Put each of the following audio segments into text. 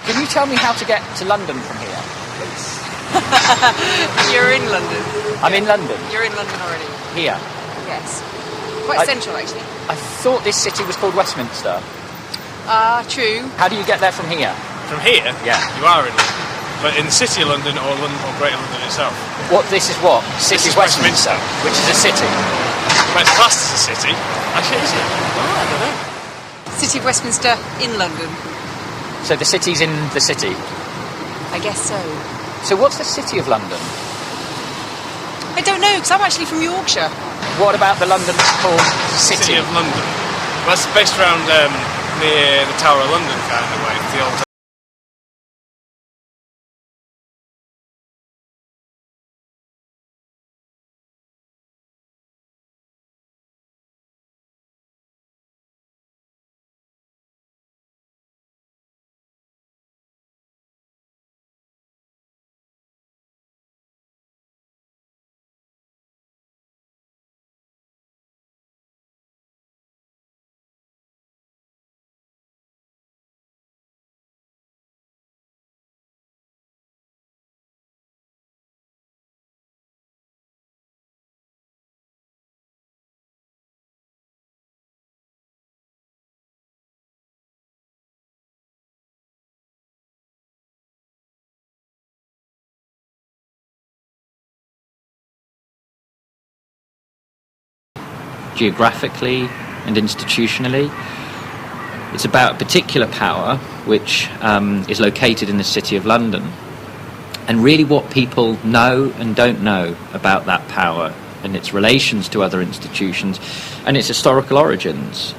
Can you tell me how to get to London from here, please? You're in London. I'm in London. You're in London already. Here. Yes. Quite central, actually. I thought this city was called Westminster. True. How do you get there from here? From here? Yeah. You are in London. But in the City of London or Greater London itself? This is what? City of Westminster, which is a city. But it's classed as a city. Actually, is it? Oh, I don't know. City of Westminster in London. So the city's in the city? I guess so. So what's the City of London? I don't know, because I'm actually from Yorkshire. What about the London that's called City of London? Well, that's based around near the Tower of London kind of way, the old. Geographically and institutionally. It's about a particular power which is located in the City of London, and really what people know and don't know about that power and its relations to other institutions and its historical origins.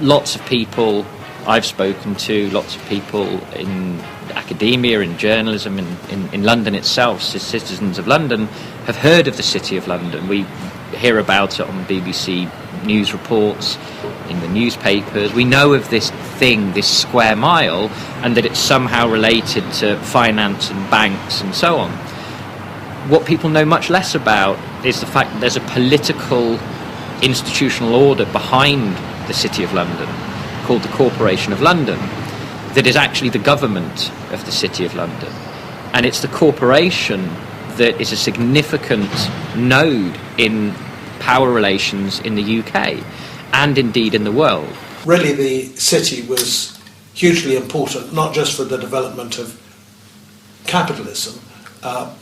Lots of people I've spoken to, lots of people in academia, in journalism, in London itself, citizens of London, have heard of the City of London. We hear about it on BBC news reports, in the newspapers. We know of this thing, this square mile, and that it's somehow related to finance and banks and so on. What people know much less about is the fact that there's a political institutional order behind the City of London, called the Corporation of London, that is actually the government of the City of London. And it's the corporation that is a significant node in power relations in the UK and indeed in the world. Really, the city was hugely important, not just for the development of capitalism,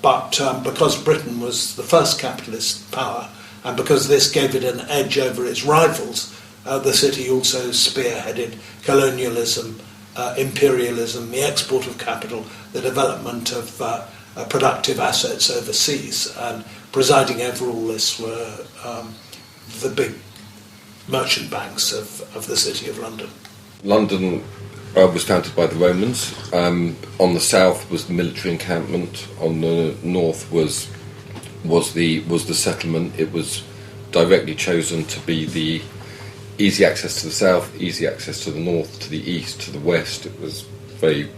but because Britain was the first capitalist power, and because this gave it an edge over its rivals, the city also spearheaded colonialism, imperialism, the export of capital, the development of productive assets overseas, and presiding over all this were the big merchant banks of the City of London. London was founded by the Romans. On the south was the military encampment. On the north was the settlement. It was directly chosen to be the easy access to the south, easy access to the north, to the east, to the west. It was very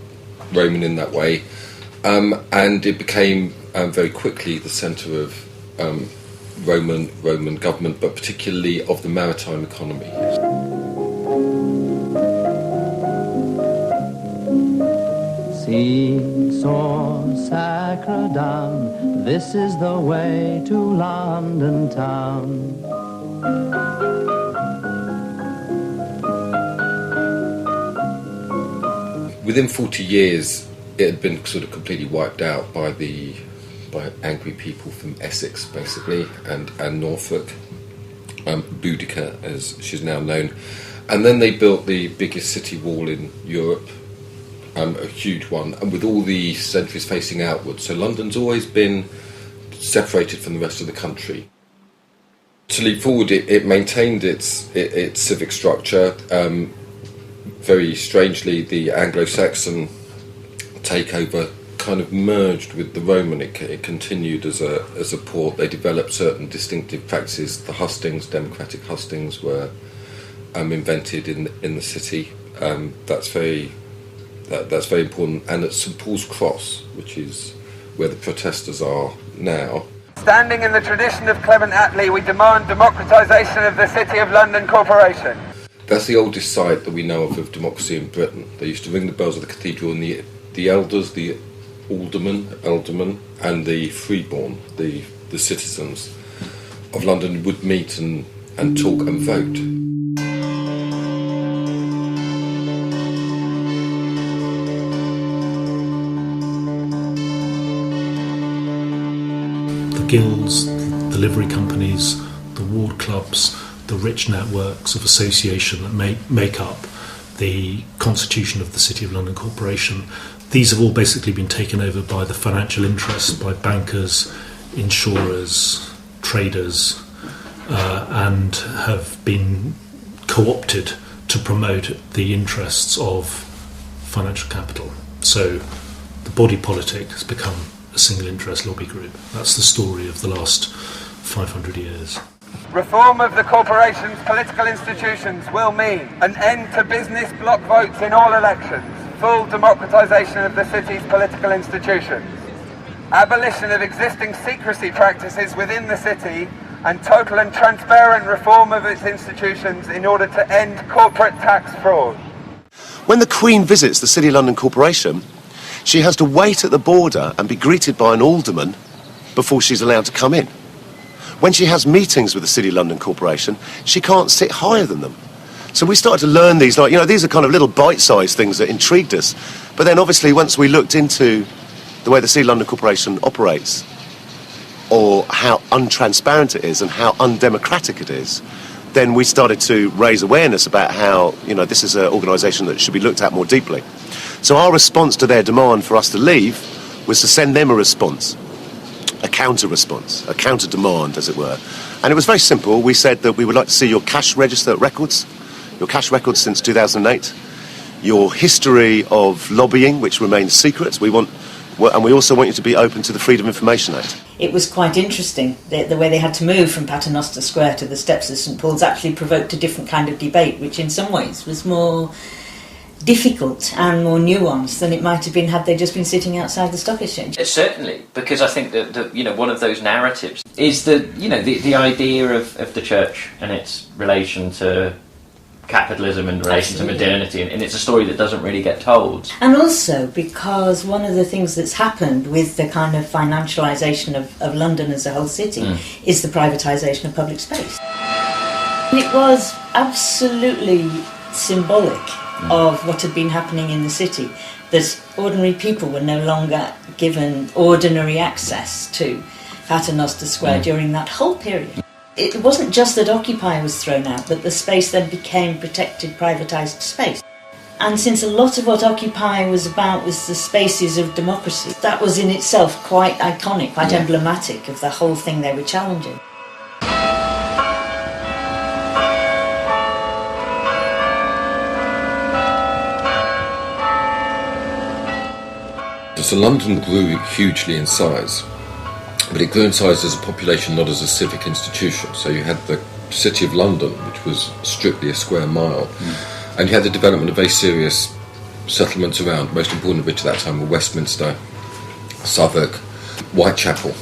Roman in that way, and it became very quickly the centre of Roman government, but particularly of the maritime economy. Seesaw sacre down, this is the way to London town. Within 40 years, it had been sort of completely wiped out by angry people from Essex, basically, and Norfolk, Boudica, as she's now known. And then they built the biggest city wall in Europe, a huge one, and with all the sentries facing outwards. So London's always been separated from the rest of the country. To leap forward, it maintained its civic structure. Very strangely, the Anglo-Saxon takeover kind of merged with the Roman. It continued as a port. They developed certain distinctive practices. The hustings, democratic hustings, were invented in the city. That's very important. And at St Paul's Cross, which is where the protestors are now. Standing in the tradition of Clement Attlee, we demand democratisation of the City of London Corporation. That's the oldest site that we know of democracy in Britain. They used to ring the bells of the cathedral, and the elders, the aldermen, and the freeborn, the citizens of London would meet and talk and vote. The guilds, the livery companies, the ward clubs, the rich networks of association that make up the constitution of the City of London Corporation, these have all basically been taken over by the financial interests, by bankers, insurers, traders, and have been co-opted to promote the interests of financial capital. So the body politic has become a single interest lobby group. That's the story of the last 500 years. Reform of the corporation's political institutions will mean an end to business block votes in all elections, full democratisation of the city's political institutions, abolition of existing secrecy practices within the city, and total and transparent reform of its institutions in order to end corporate tax fraud. When the Queen visits the City of London Corporation, she has to wait at the border and be greeted by an alderman before she's allowed to come in. When she has meetings with the City of London Corporation, she can't sit higher than them. So we started to learn these, these are kind of little bite-sized things that intrigued us. But then obviously once we looked into the way the City of London Corporation operates, or how untransparent it is and how undemocratic it is, then we started to raise awareness about how, this is an organisation that should be looked at more deeply. So our response to their demand for us to leave was to send them a response. A counter-response, a counter-demand, as it were. And it was very simple. We said that we would like to see your cash register records, your cash records since 2008, your history of lobbying, which remains secret. And we also want you to be open to the Freedom of Information Act. It was quite interesting. The way they had to move from Paternoster Square to the steps of St Paul's actually provoked a different kind of debate, which in some ways was more difficult and more nuanced than it might have been had they just been sitting outside the stock exchange. Certainly, because I think that one of those narratives is the idea of the church and its relation to capitalism and relation to modernity, and it's a story that doesn't really get told. And also because one of the things that's happened with the kind of financialisation of London as a whole city is the privatisation of public space. It was absolutely symbolic of what had been happening in the city, that ordinary people were no longer given ordinary access to Paternoster Square during that whole period. It wasn't just that Occupy was thrown out, but the space then became protected, privatised space. And since a lot of what Occupy was about was the spaces of democracy, that was in itself quite iconic, quite emblematic of the whole thing they were challenging. So London grew hugely in size, but it grew in size as a population, not as a civic institution. So you had the City of London, which was strictly a square mile, and you had the development of very serious settlements around, most important of which at that time were Westminster, Southwark, Whitechapel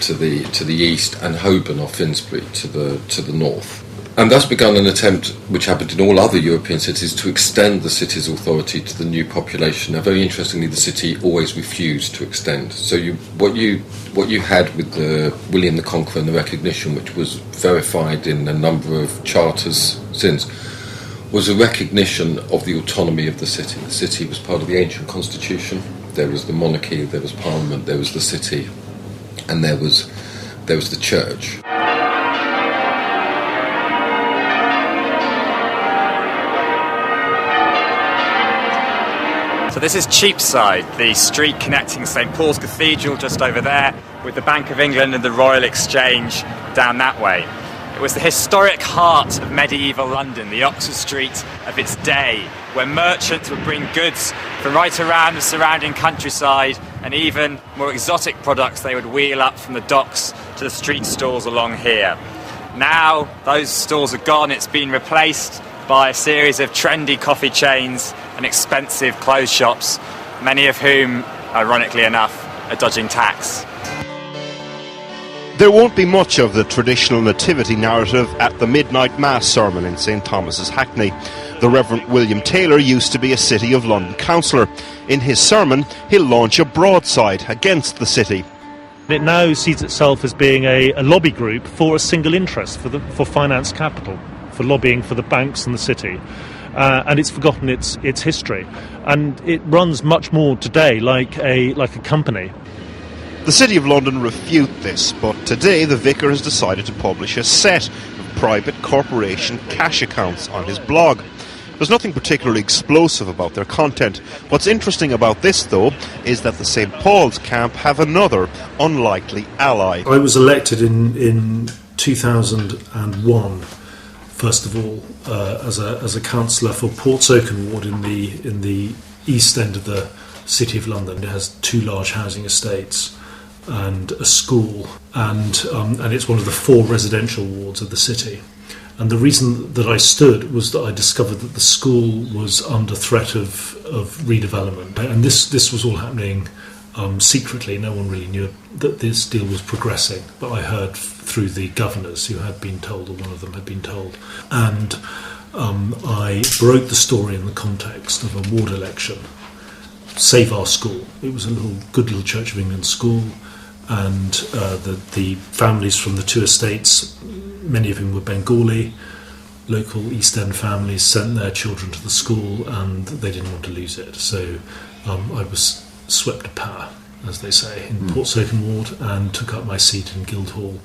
to the east, and Holborn or Finsbury to the north. And thus began an attempt, which happened in all other European cities, to extend the city's authority to the new population. Now, very interestingly, the city always refused to extend. So what you had with the William the Conqueror and the recognition, which was verified in a number of charters since, was a recognition of the autonomy of the city. The city was part of the ancient constitution. There was the monarchy, there was parliament, there was the city, and there was the church. So this is Cheapside, the street connecting St Paul's Cathedral just over there with the Bank of England and the Royal Exchange down that way. It was the historic heart of medieval London, the Oxford Street of its day, where merchants would bring goods from right around the surrounding countryside, and even more exotic products they would wheel up from the docks to the street stalls along here. Now those stalls are gone. It's been replaced by a series of trendy coffee chains and expensive clothes shops, many of whom, ironically enough, are dodging tax. There won't be much of the traditional nativity narrative at the midnight mass sermon in St Thomas's, Hackney. The Reverend William Taylor used to be a City of London councillor. In his sermon, he'll launch a broadside against the city. It now sees itself as being a lobby group for a single interest, for finance capital, for lobbying for the banks and the city. And it's forgotten its history. And it runs much more today like a company. The City of London refute this, but today the vicar has decided to publish a set of private corporation cash accounts on his blog. There's nothing particularly explosive about their content. What's interesting about this, though, is that the St Paul's camp have another unlikely ally. I was elected in 2001, first of all, as a councillor for Portsoken Ward in the east end of the City of London. It has 2 large housing estates and a school, and it's one of the 4 residential wards of the city. And the reason that I stood was that I discovered that the school was under threat of redevelopment, and this was all happening secretly. No one really knew that this deal was progressing, but I heard through the governors who had been told, or one of them had been told, and I broke the story in the context of a ward election. Save our school. It was a good little Church of England school, and the families from the 2 estates, many of whom were Bengali, local East End families, sent their children to the school, and they didn't want to lose it. So I was swept to power, as they say, in Portsoken Ward, and took up my seat in Guildhall.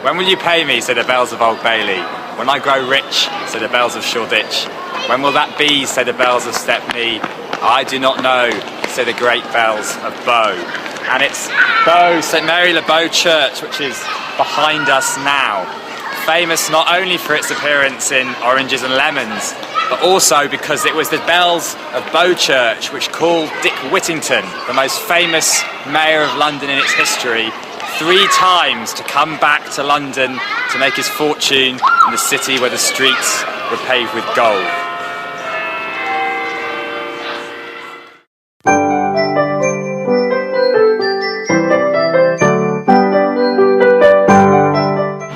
When will you pay me, say the bells of Old Bailey? When I grow rich, say the bells of Shoreditch. When will that be, say the bells of Stepney? I do not know, say the great bells of Bow. And it's Bow, St Mary le Bow Church, which is behind us now. Famous not only for its appearance in Oranges and Lemons, but also because it was the bells of Bow Church which called Dick Whittington, the most famous mayor of London in its history, 3 times to come back to London to make his fortune in the city where the streets were paved with gold.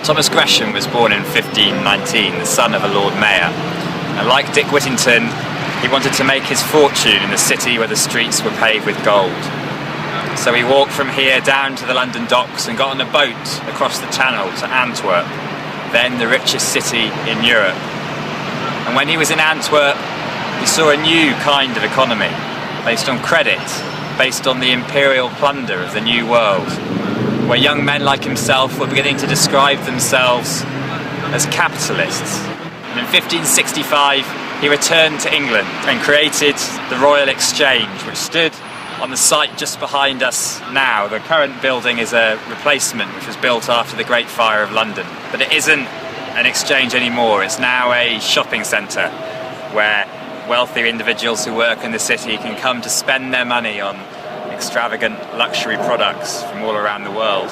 Thomas Gresham was born in 1519, the son of a Lord Mayor, and like Dick Whittington, he wanted to make his fortune in the city where the streets were paved with gold. So he walked from here down to the London docks and got on a boat across the Channel to Antwerp, then the richest city in Europe. And when he was in Antwerp, he saw a new kind of economy, based on credit, based on the imperial plunder of the New World, where young men like himself were beginning to describe themselves as capitalists. And in 1565, he returned to England and created the Royal Exchange, which stood on the site just behind us now. The current building is a replacement which was built after the Great Fire of London. But it isn't an exchange anymore. It's now a shopping centre where wealthy individuals who work in the city can come to spend their money on extravagant luxury products from all around the world.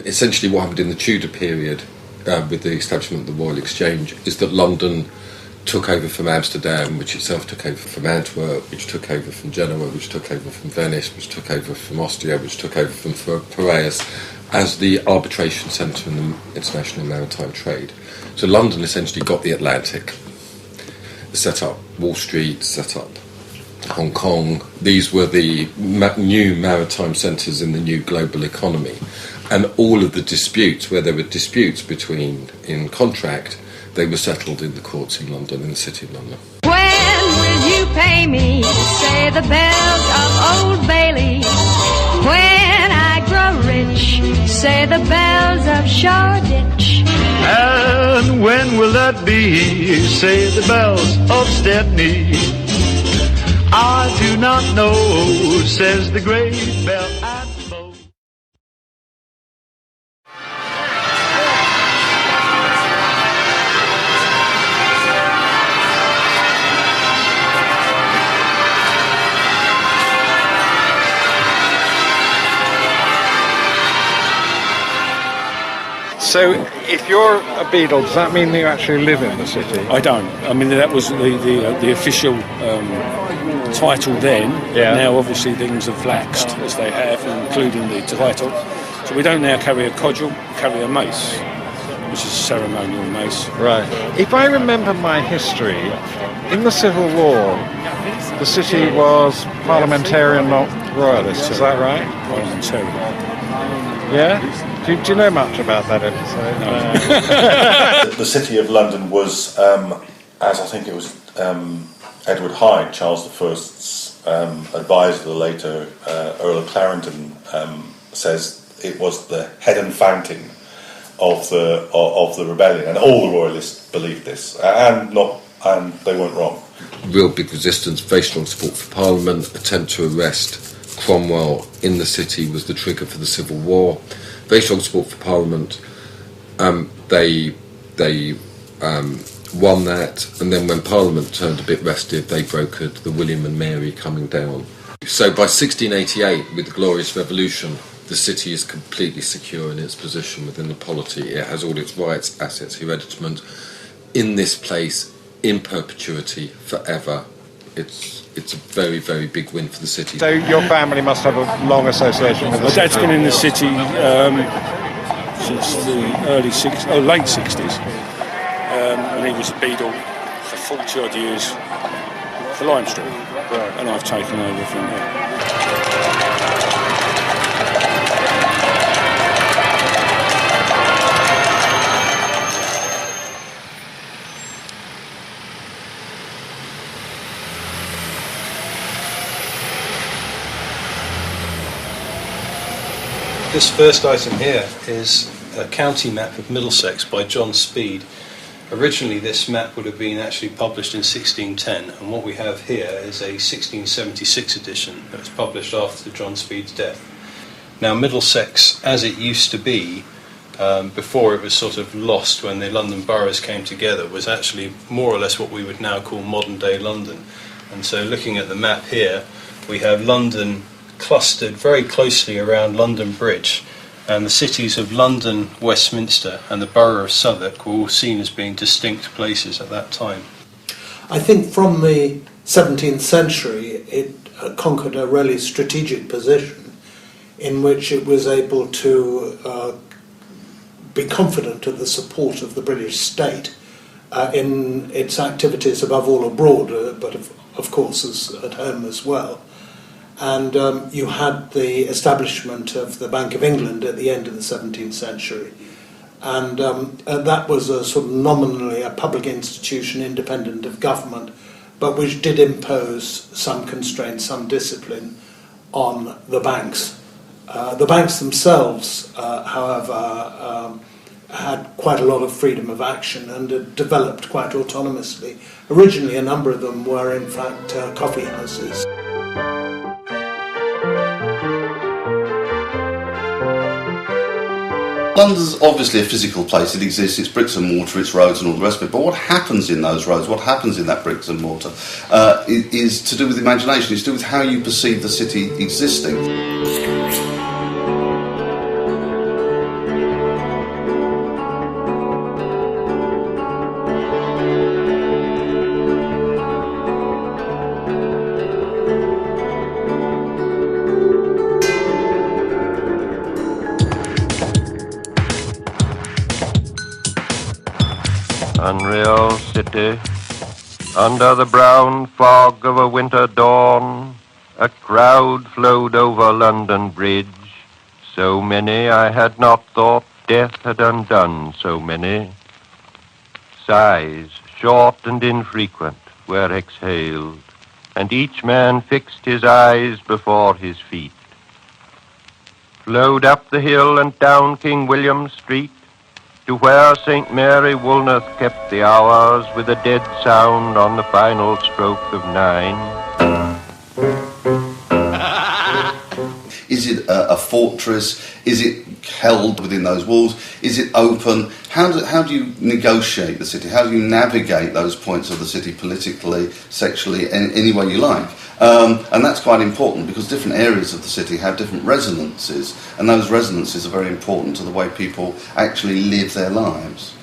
Essentially what happened in the Tudor period with the establishment of the Royal Exchange is that London took over from Amsterdam, which itself took over from Antwerp, which took over from Genoa, which took over from Venice, which took over from Ostia, which took over from Piraeus, as the arbitration centre in the international maritime trade. So London essentially got the Atlantic, set up Wall Street, set up Hong Kong. These were the new maritime centres in the new global economy. And all of the disputes, where there were disputes in contract, they were settled in the courts in London, in the City of London. When will you pay me? Say the bells of Old Bailey. When I grow rich, say the bells of Shoreditch. And when will that be? Say the bells of Stepney. I do not know, says the great bell at Bow. So, if you're a Beadle, does that mean that you actually live in the city? I don't. I mean, that was the official title then. Yeah. Now, obviously, things have laxed, as they have, including the title. So we don't now carry a codgel, we carry a mace, which is a ceremonial mace. Right. If I remember my history, in the Civil War, the city was parliamentarian, not royalist. Is that right? Parliamentarian. Yeah? Do you know much about that episode? No. The City of London was, as I think it was Edward Hyde, Charles I's advisor, the later Earl of Clarendon, says it was the head and fountain of the rebellion, and all the royalists believed this, and they weren't wrong. Real big resistance, very strong support for Parliament. Attempt to arrest Cromwell in the city was the trigger for the Civil War. Very strong support for Parliament. They won that, and then when Parliament turned a bit restive, they brokered the William and Mary coming down. So by 1688, with the Glorious Revolution, the city is completely secure in its position within the polity. It has all its rights, assets, hereditament in this place in perpetuity forever. It's a very, very big win for the city. So your family must have a long association with the My city. dad's been in the city since the late 60s, and he was a Beadle for 40 odd years for Lime Street, right. And I've taken over from there. This first item here is a county map of Middlesex by John Speed. Originally this map would have been actually published in 1610, and what we have here is a 1676 edition that was published after John Speed's death. Now Middlesex, as it used to be, before it was sort of lost when the London boroughs came together, was actually more or less what we would now call modern day London. And so looking at the map here, we have London clustered very closely around London Bridge, and the cities of London, Westminster and the borough of Southwark were all seen as being distinct places at that time. I think from the 17th century it conquered a really strategic position in which it was able to be confident of the support of the British state in its activities above all abroad, but of course as at home as well. And you had the establishment of the Bank of England at the end of the 17th century. And that was a sort of nominally a public institution independent of government, but which did impose some constraints, some discipline on the banks. The banks themselves, however, had quite a lot of freedom of action and had developed quite autonomously. Originally, a number of them were, in fact, coffee houses. London's obviously a physical place. It exists, it's bricks and mortar, it's roads and all the rest of it. But what happens in those roads, what happens in that bricks and mortar, is to do with imagination. It's to do with how you perceive the city existing. unreal city. Under the brown fog of a winter dawn, a crowd flowed over London Bridge. So many I had not thought death had undone so many. Sighs, short and infrequent, were exhaled, and each man fixed his eyes before his feet. Flowed up the hill and down King William Street, to where St. Mary Woolnoth kept the hours with a dead sound on the final stroke of 9. Is it a fortress? Is it held within those walls? Is it open? How do you negotiate the city? How do you navigate those points of the city politically, sexually, any way you like? And that's quite important because different areas of the city have different resonances, and those resonances are very important to the way people actually live their lives.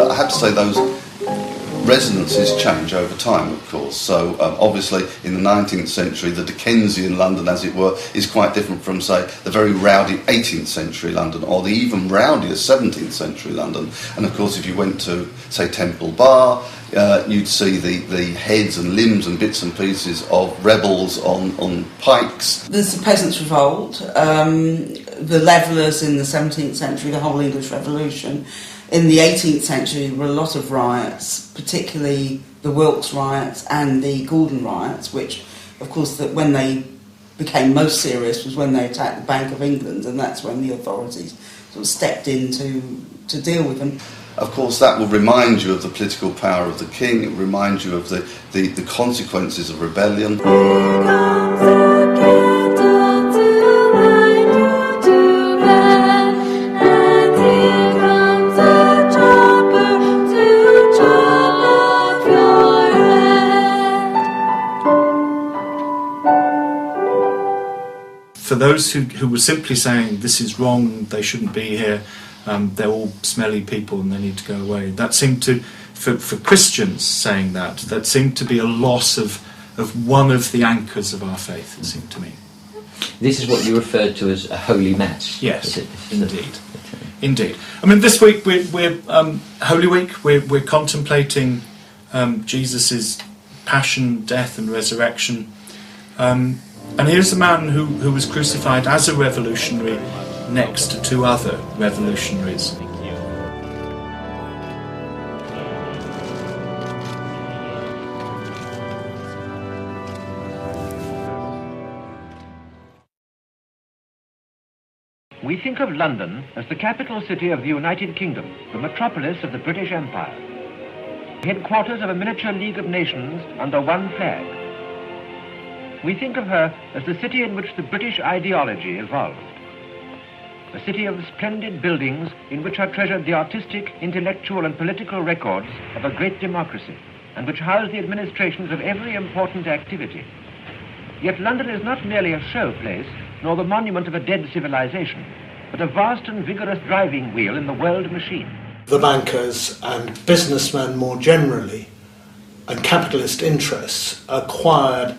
I have to say those resonances change over time, of course. So obviously in the 19th century, the Dickensian London, as it were, is quite different from, say, the very rowdy 18th century London or the even rowdier 17th century London. And of course, if you went to, say, Temple Bar, you'd see the heads and limbs and bits and pieces of rebels on pikes. There's the Peasants' Revolt, the Levellers in the 17th century, the whole English Revolution. In the 18th century, there were a lot of riots, particularly the Wilkes riots and the Gordon riots, which, of course, that when they became most serious was when they attacked the Bank of England, and that's when the authorities sort of stepped in to deal with them. Of course, that will remind you of the political power of the king. It reminds you of the consequences of rebellion. For those who were simply saying this is wrong, they shouldn't be here, they're all smelly people and they need to go away. That seemed to, for Christians saying that seemed to be a loss of one of the anchors of our faith, it seemed to me. This is what you referred to as a holy mass. Yes, indeed. I mean, this week we're Holy Week. We're contemplating Jesus' passion, death, and resurrection. And here's a man who was crucified as a revolutionary next to two other revolutionaries. We think of London as the capital city of the United Kingdom, the metropolis of the British Empire, headquarters of a miniature League of Nations under one flag. We think of her as the city in which the British ideology evolved. A city of splendid buildings in which are treasured the artistic, intellectual and political records of a great democracy, and which house the administrations of every important activity. Yet London is not merely a show place, nor the monument of a dead civilization, but a vast and vigorous driving wheel in the world machine. The bankers and businessmen more generally, and capitalist interests, acquired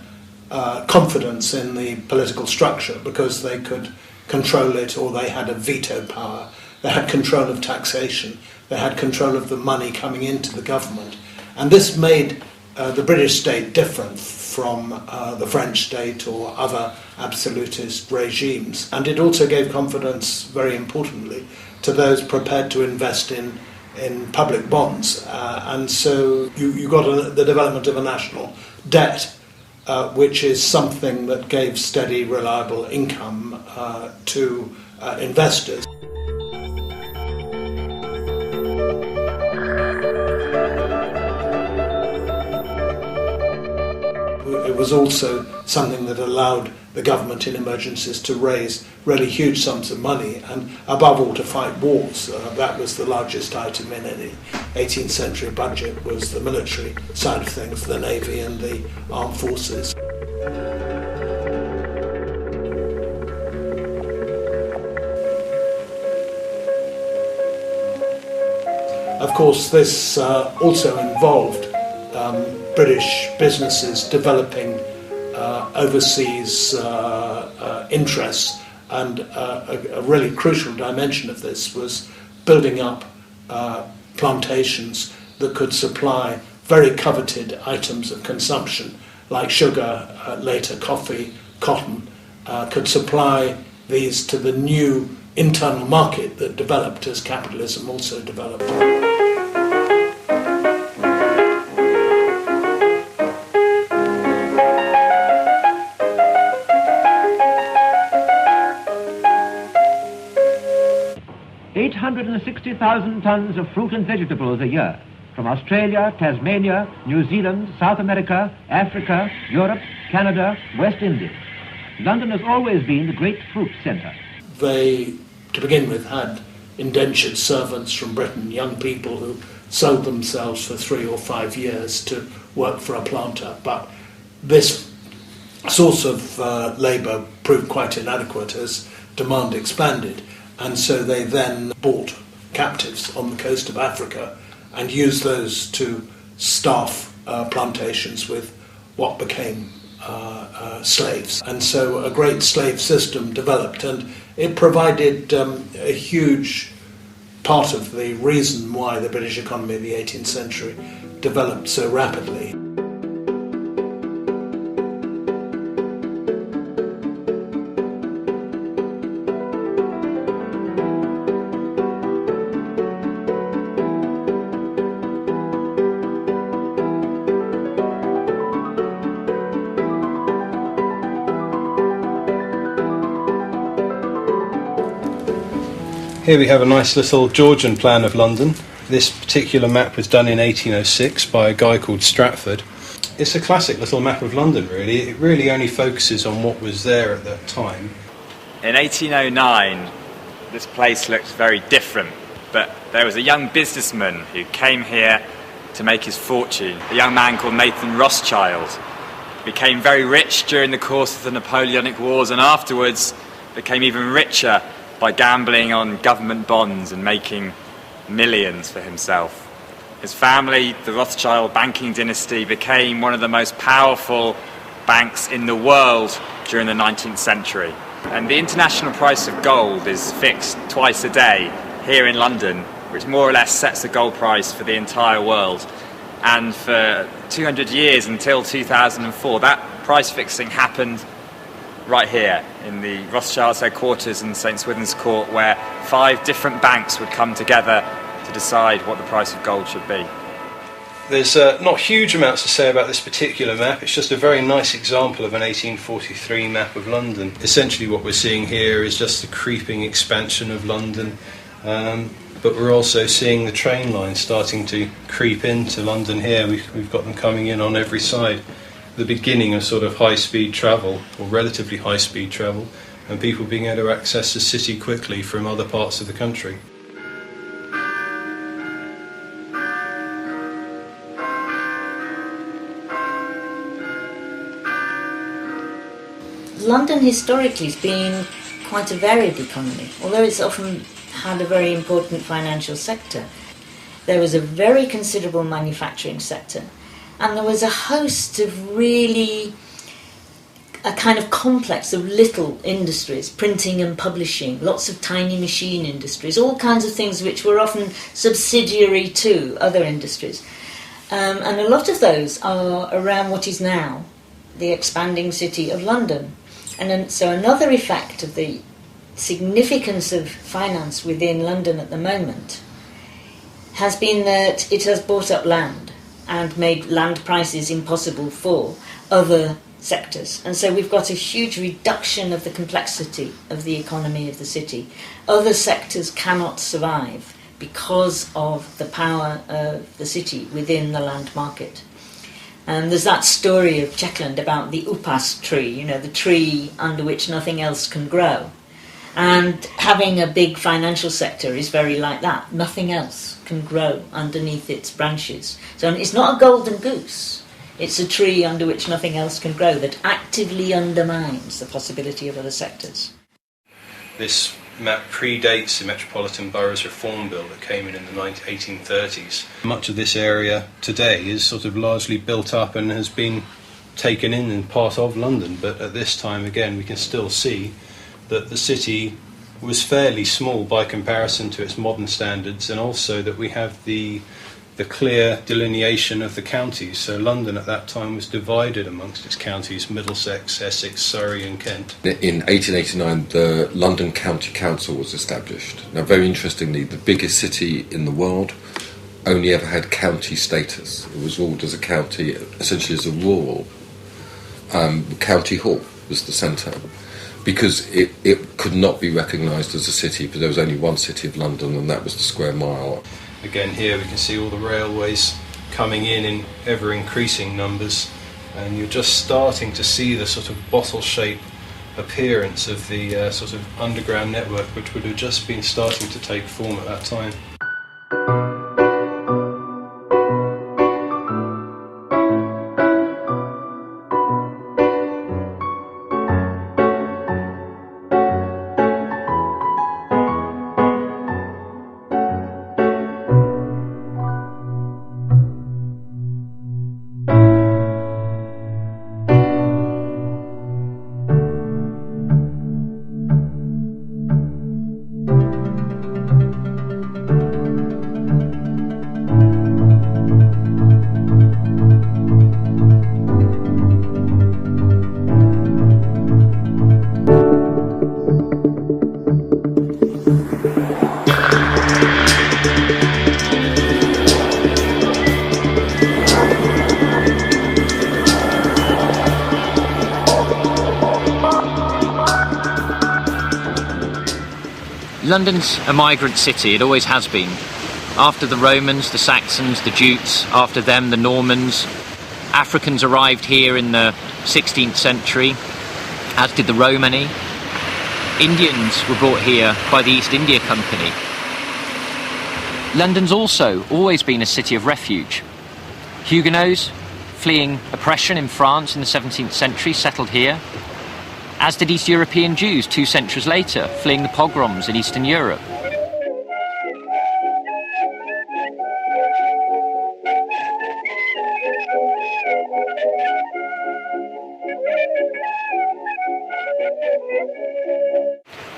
confidence in the political structure because they could control it, or they had a veto power. They had control of taxation. They had control of the money coming into the government. And this made the British state different from the French state or other absolutist regimes. And it also gave confidence, very importantly, to those prepared to invest in public bonds. And so you got the development of a national debt, which is something that gave steady, reliable income to investors. It was also something that allowed the government in emergencies to raise really huge sums of money and, above all, to fight wars. That was the largest item in any 18th century budget, was the military side of things, the navy and the armed forces. Of course, this also involved British businesses developing overseas interests, and a really crucial dimension of this was building up plantations that could supply very coveted items of consumption, like sugar, later coffee, cotton, could supply these to the new internal market that developed as capitalism also developed. 860,000 tons of fruit and vegetables a year from Australia, Tasmania, New Zealand, South America, Africa, Europe, Canada, West Indies. London has always been the great fruit centre. They, to begin with, had indentured servants from Britain, young people who sold themselves for 3 or 5 years to work for a planter. But this source of labour proved quite inadequate as demand expanded. And so they then bought captives on the coast of Africa and used those to staff plantations with what became slaves. And so a great slave system developed, and it provided a huge part of the reason why the British economy of the 18th century developed so rapidly. Here we have a nice little Georgian plan of London. This particular map was done in 1806 by a guy called Stratford. It's a classic little map of London, really. It really only focuses on what was there at that time. In 1809, this place looked very different, but there was a young businessman who came here to make his fortune, a young man called Nathan Rothschild. He became very rich during the course of the Napoleonic Wars, and afterwards became even richer by gambling on government bonds and making millions for himself. His family, the Rothschild banking dynasty, became one of the most powerful banks in the world during the 19th century. And the international price of gold is fixed twice a day here in London, which more or less sets the gold price for the entire world. And for 200 years until 2004, that price fixing happened right here in the Rothschilds' headquarters in St. Swithin's Court, where 5 different banks would come together to decide what the price of gold should be. There's not huge amounts to say about this particular map. It's just a very nice example of an 1843 map of London. Essentially what we're seeing here is just the creeping expansion of London, but we're also seeing the train lines starting to creep into London here. We've got them coming in on every side. The beginning of sort of high-speed travel, or relatively high-speed travel, and people being able to access the city quickly from other parts of the country. London historically has been quite a varied economy, although it's often had a very important financial sector. There was a very considerable manufacturing sector, and there was a host of really a kind of complex of little industries, printing and publishing, lots of tiny machine industries, all kinds of things which were often subsidiary to other industries. And a lot of those are around what is now the expanding city of London. And so another effect of the significance of finance within London at the moment has been that it has bought up land and made land prices impossible for other sectors. And so we've got a huge reduction of the complexity of the economy of the city. Other sectors cannot survive because of the power of the city within the land market. And there's that story of Czechland about the upas tree, you know, the tree under which nothing else can grow. And having a big financial sector is very like that. Nothing else can grow underneath its branches. So it's not a golden goose. It's a tree under which nothing else can grow that actively undermines the possibility of other sectors. This map predates the Metropolitan Boroughs Reform Bill that came in the 1830s. Much of this area today is sort of largely built up and has been taken in and part of London, but at this time again we can still see that the city was fairly small by comparison to its modern standards, and also that we have the clear delineation of the counties. So London at that time was divided amongst its counties: Middlesex, Essex, Surrey and Kent. In 1889 the London County Council was established. Now, very interestingly, the biggest city in the world only ever had county status. It was ruled as a county, essentially as a rural. County Hall was the centre, because it could not be recognised as a city, because there was only one city of London, and that was the square mile. Again, here we can see all the railways coming in ever increasing numbers, and you're just starting to see the sort of bottle-shaped appearance of the sort of underground network, which would have just been starting to take form at that time. London's a migrant city, it always has been. After the Romans, the Saxons, the Jutes, after them the Normans, Africans arrived here in the 16th century, as did the Romani. Indians were brought here by the East India Company. London's also always been a city of refuge. Huguenots, fleeing oppression in France in the 17th century, settled here, as did East European Jews 2 centuries later, fleeing the pogroms in Eastern Europe.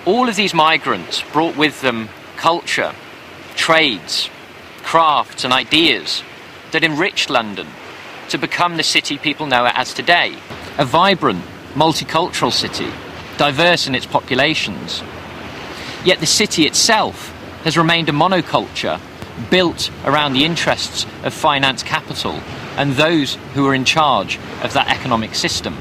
All of these migrants brought with them culture, trades, crafts and ideas that enriched London to become the city people know it as today. A vibrant, multicultural city, diverse in its populations. Yet the city itself has remained a monoculture built around the interests of finance capital and those who are in charge of that economic system.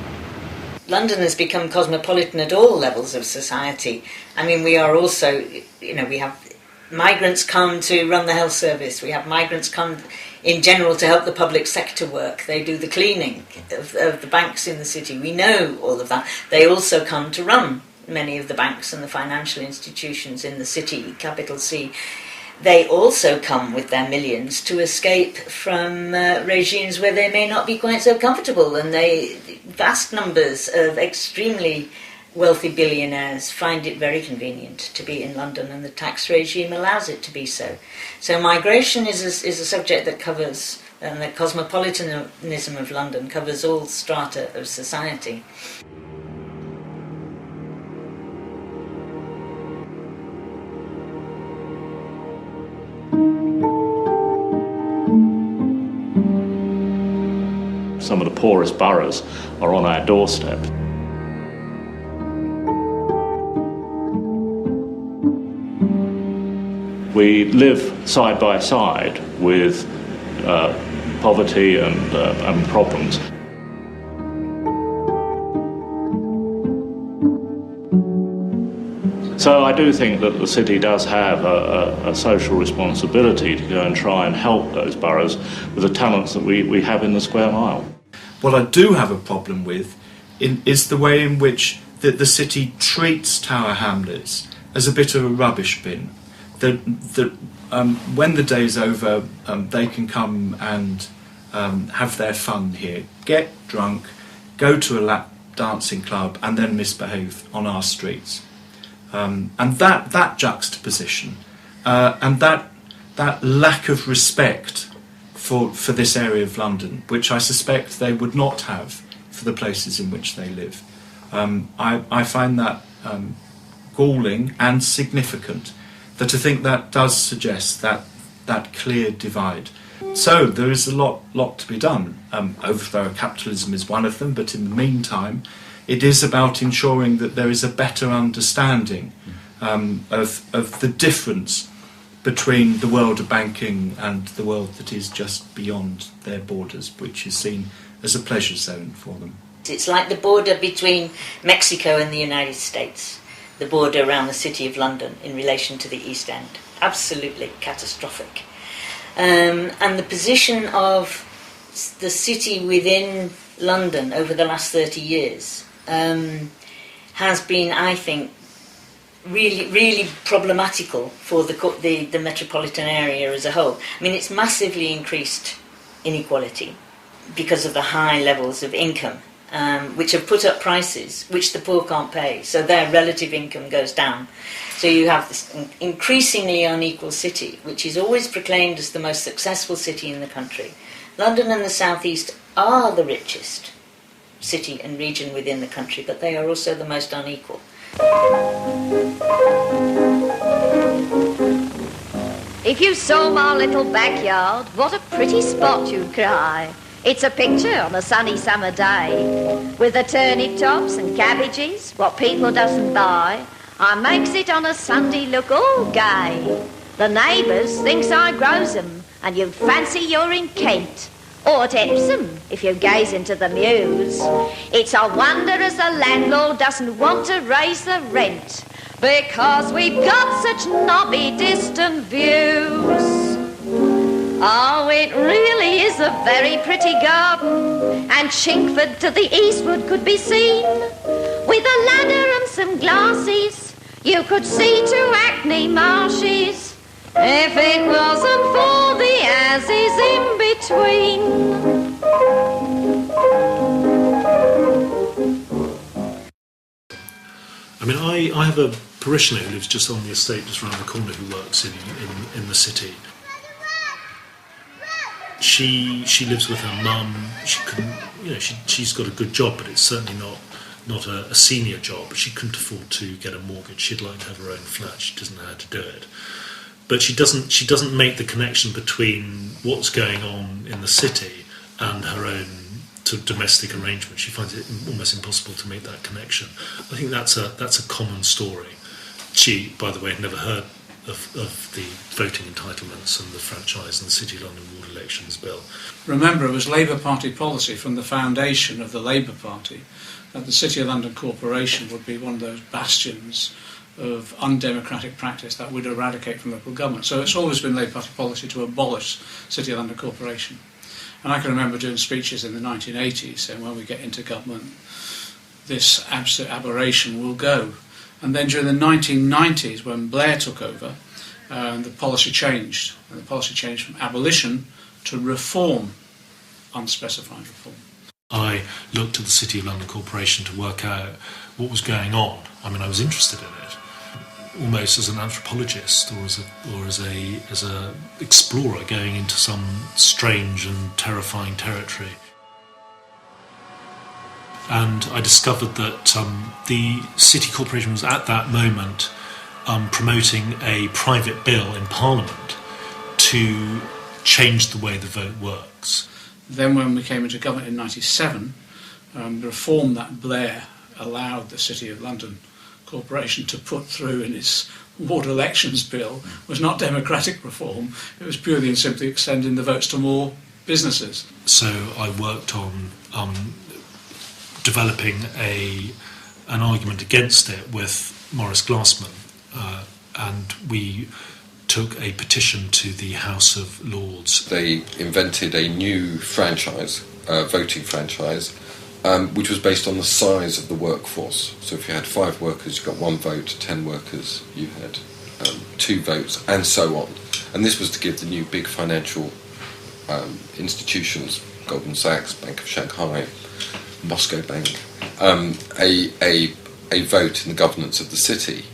London has become cosmopolitan at all levels of society. I mean, we are also, we have migrants come to run the health service, we have migrants come in general to help the public sector work, they do the cleaning of the banks in the city, we know all of that. They also come to run many of the banks and the financial institutions in the city, capital C. They also come with their millions to escape from regimes where they may not be quite so comfortable, and vast numbers of extremely wealthy billionaires find it very convenient to be in London, and the tax regime allows it to be so. So migration is a subject that covers, and the cosmopolitanism of London covers all strata of society. Some of the poorest boroughs are on our doorstep. We live side by side with poverty and problems. So I do think that the city does have a social responsibility to go and try and help those boroughs with the talents that we have in the square mile. What I do have a problem with is the way in which the city treats Tower Hamlets as a bit of a rubbish bin. When the day's over, they can come and have their fun here, get drunk, go to a lap dancing club and then misbehave on our streets. And that juxtaposition and that lack of respect for this area of London, which I suspect they would not have for the places in which they live. I find that galling and significant, that to think that does suggest that clear divide. So there is a lot to be done. Overthrow of capitalism is one of them, but in the meantime, it is about ensuring that there is a better understanding of the difference between the world of banking and the world that is just beyond their borders, which is seen as a pleasure zone for them. It's like the border between Mexico and the United States, the border around the City of London in relation to the East End. Absolutely catastrophic. And the position of the city within London over the last 30 years has been, I think, really problematical for the metropolitan area as a whole. I mean, it's massively increased inequality because of the high levels of income, which have put up prices which the poor can't pay, so their relative income goes down. So you have this increasingly unequal city, which is always proclaimed as the most successful city in the country. London and the South East are the richest city and region within the country, but they are also the most unequal. If you saw my little backyard, what a pretty spot you'd cry. It's a picture on a sunny summer day, with the turnip tops and cabbages, what people doesn't buy. I makes it on a Sunday look all gay. The neighbours thinks I grows 'em, and you'd fancy you're in Kent, or at Epsom, if you gaze into the mews. It's a wonder as the landlord doesn't want to raise the rent, because we've got such knobby distant views. Oh, it really is a very pretty garden, and Chinkford to the eastward could be seen. With a ladder and some glasses, you could see to Hackney Marshes, if it wasn't for the asses in between. I mean, I have a parishioner who lives just on the estate just around the corner who works in the city. She lives with her mum. She couldn't, she's got a good job, but it's certainly not a senior job. But she couldn't afford to get a mortgage. She'd like to have her own flat. She doesn't know how to do it. But she doesn't make the connection between what's going on in the city and her own sort of domestic arrangement. She finds it almost impossible to make that connection. I think that's a common story. She, by the way, had never heard of the voting entitlements and the franchise and the City of London ward elections bill. Remember, it was Labour Party policy from the foundation of the Labour Party that the City of London Corporation would be one of those bastions of undemocratic practice that would eradicate from local government. So it's always been Labour Party policy to abolish City of London Corporation. And I can remember doing speeches in the 1980s saying, when we get into government, this absolute aberration will go. And then during the 1990s, when Blair took over, the policy changed. And the policy changed from abolition to reform, unspecified reform. I looked at the City of London Corporation to work out what was going on. I mean, I was interested in it, almost as an anthropologist or as a explorer going into some strange and terrifying territory. And I discovered that the City Corporation was at that moment promoting a private bill in Parliament to change the way the vote works. Then when we came into government in 1997, the reform that Blair allowed the City of London Corporation to put through in its ward elections bill was not democratic reform, it was purely and simply extending the votes to more businesses. So I worked on developing an argument against it with Maurice Glassman, and we took a petition to the House of Lords. They invented a new franchise, voting franchise, which was based on the size of the workforce. So if you had 5 workers, you got 1 vote, 10 workers, you had 2 votes, and so on. And this was to give the new big financial institutions, Goldman Sachs, Bank of Shanghai, Moscow Bank, a vote in the governance of the city.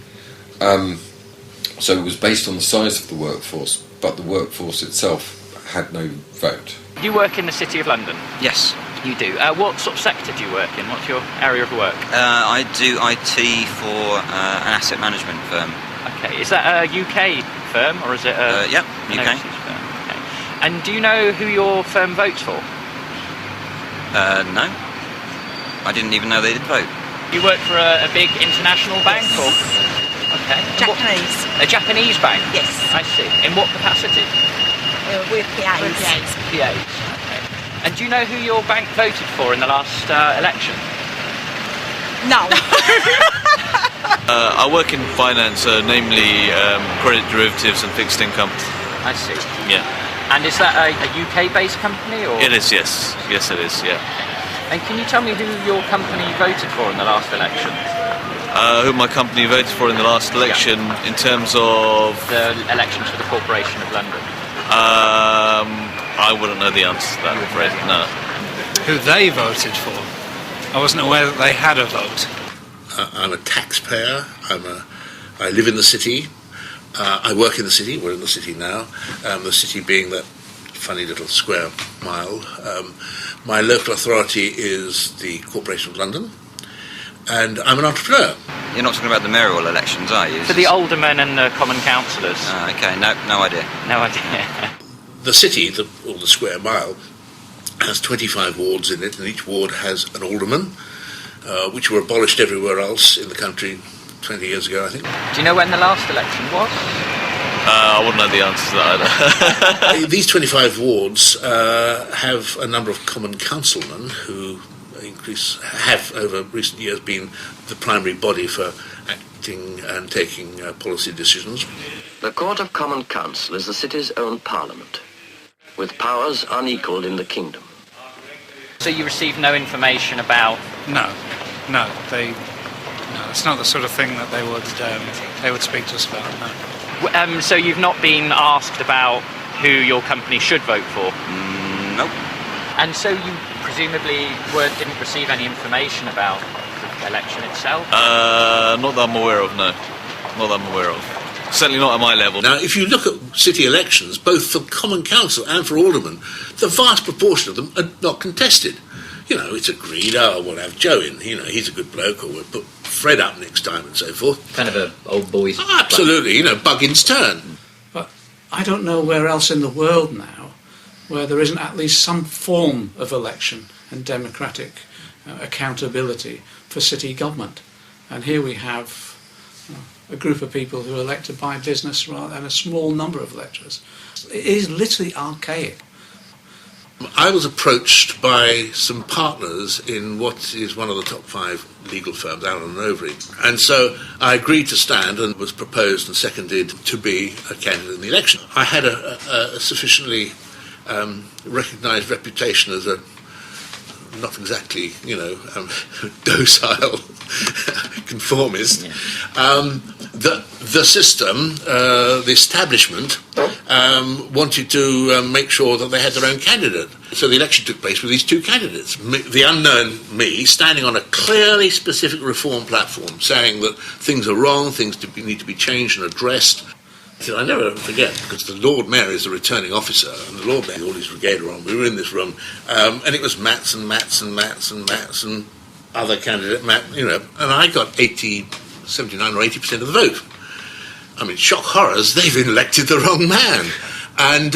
So it was based on the size of the workforce, but the workforce itself had no vote. You work in the City of London? Yes. You do. What sort of sector do you work in? What's your area of work? I do IT for an asset management firm. Okay. Is that a UK firm or is it a UK. overseas firm? Okay. And do you know who your firm votes for? No. I didn't even know they did vote. You work for a big international bank, or? Okay. Japanese. A Japanese bank? Yes. I see. In what capacity? We're PAs. PAs. Okay. And do you know who your bank voted for in the last election? No. I work in finance, namely credit derivatives and fixed income. I see. Yeah. And is that a UK-based company, or? It is, yes. Yes, it is, yeah. And can you tell me who your company voted for in the last election? Who my company voted for in the last election in terms of... The elections for the Corporation of London. I wouldn't know the answer to that, I'm afraid, no. Who they voted for? I wasn't aware that they had a vote. I'm a taxpayer. I live in the city. I work in the city. We're in the city now. The city being that funny little square mile. My local authority is the Corporation of London, and I'm an entrepreneur. You're not talking about the mayoral elections, are you? For the aldermen and the common councillors. Okay, no idea. No idea. The city, or the square mile, has 25 wards in it, and each ward has an alderman, which were abolished everywhere else in the country 20 years ago, I think. Do you know when the last election was? I wouldn't know the answer to that either. These 25 wards have a number of common councilmen who have over recent years been the primary body for acting and taking policy decisions. The Court of Common Council is the city's own parliament, with powers unequalled in the kingdom. So you received no information about... No, it's not the sort of thing that they would speak to us about, no. So you've not been asked about who your company should vote for? Nope. And so you presumably didn't receive any information about the election itself? Not that I'm aware of, no. Not that I'm aware of. Certainly not at my level. Now, if you look at city elections, both for Common Council and for Aldermen, the vast proportion of them are not contested. You know, it's agreed, we'll have Joe in, he's a good bloke, or we'll put Fred up next time and so forth. Kind of a old boys... Absolutely, Buggin's turn. But I don't know where else in the world now where there isn't at least some form of election and democratic accountability for city government. And here we have a group of people who are elected by business and a small number of electors. It is literally archaic. I was approached by some partners in what is one of the top 5 legal firms, Allen & Overy, and so I agreed to stand and was proposed and seconded to be a candidate in the election. I had a sufficiently recognised reputation as a not exactly, docile conformist. Yeah. The system, the establishment, wanted to make sure that they had their own candidate. So the election took place with these 2 candidates. The unknown me, standing on a clearly specific reform platform, saying that things are wrong, things need to be changed and addressed. I never forget, because the Lord Mayor is the returning officer, and the Lord Mayor had all his regalia on. We were in this room, and it was Mats and other candidate, and I got 79 or 80% of the vote. I mean, shock horrors, they've elected the wrong man. And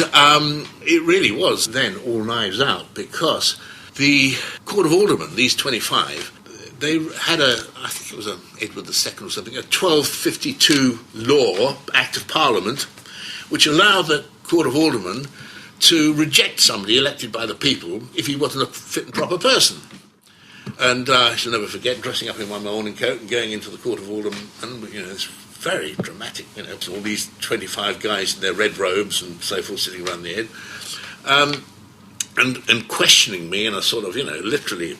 it really was then all knives out, because the Court of Aldermen, these 25, they had I think it was Edward II or something, a 1252 law, Act of Parliament, which allowed the Court of Aldermen to reject somebody elected by the people if he wasn't a fit and proper person. And I shall never forget dressing up in my morning coat and going into the Court of Aldermen, and it's very dramatic, all these 25 guys in their red robes and so forth sitting around the head, and questioning me in a sort of, literally,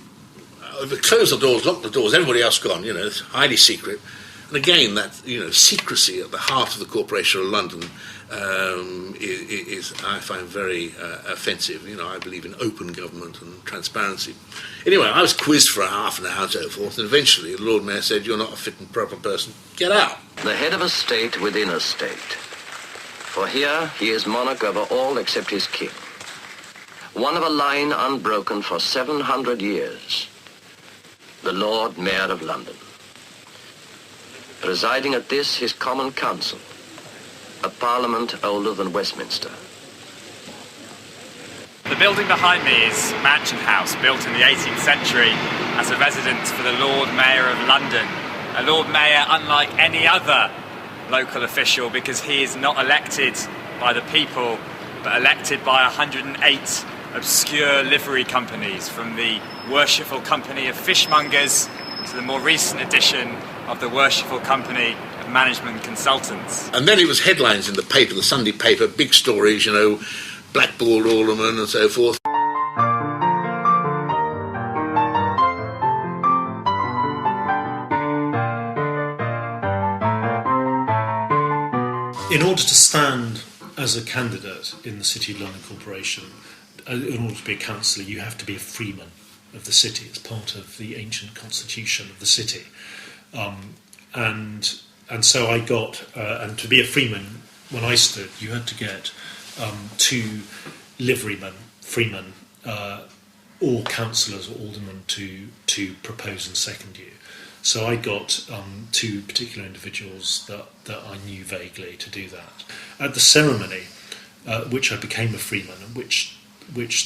close the doors, lock the doors, everybody else gone, it's highly secret. And again, that, secrecy at the heart of the Corporation of London is I find very offensive. I believe in open government and transparency. Anyway, I was quizzed for a half an hour and so forth, and eventually the Lord Mayor said, "You're not a fit and proper person, get out." The head of a state within a state. For here he is monarch over all except his king. one of a line unbroken for 700 years, the Lord Mayor of London. Presiding at this, his Common Council, a parliament older than Westminster. The building behind me is Mansion House, built in the 18th century as a residence for the Lord Mayor of London. A Lord Mayor unlike any other local official, because he is not elected by the people, but elected by 108 obscure livery companies, from the Worshipful Company of Fishmongers to the more recent edition of the Worshipful Company of Management Consultants. And then it was headlines in the paper, the Sunday paper, big stories, you know, blackballed alderman and so forth. In order to stand as a candidate in the City of London Corporation, in order to be a councillor, you have to be a freeman of the city. It's part of the ancient constitution of the city. And so I got, and to be a freeman, when I stood, you had to get 2 liverymen, freemen, or councillors or aldermen to propose and second you. So I got 2 particular individuals that I knew vaguely to do that. At the ceremony, which I became a freeman, and which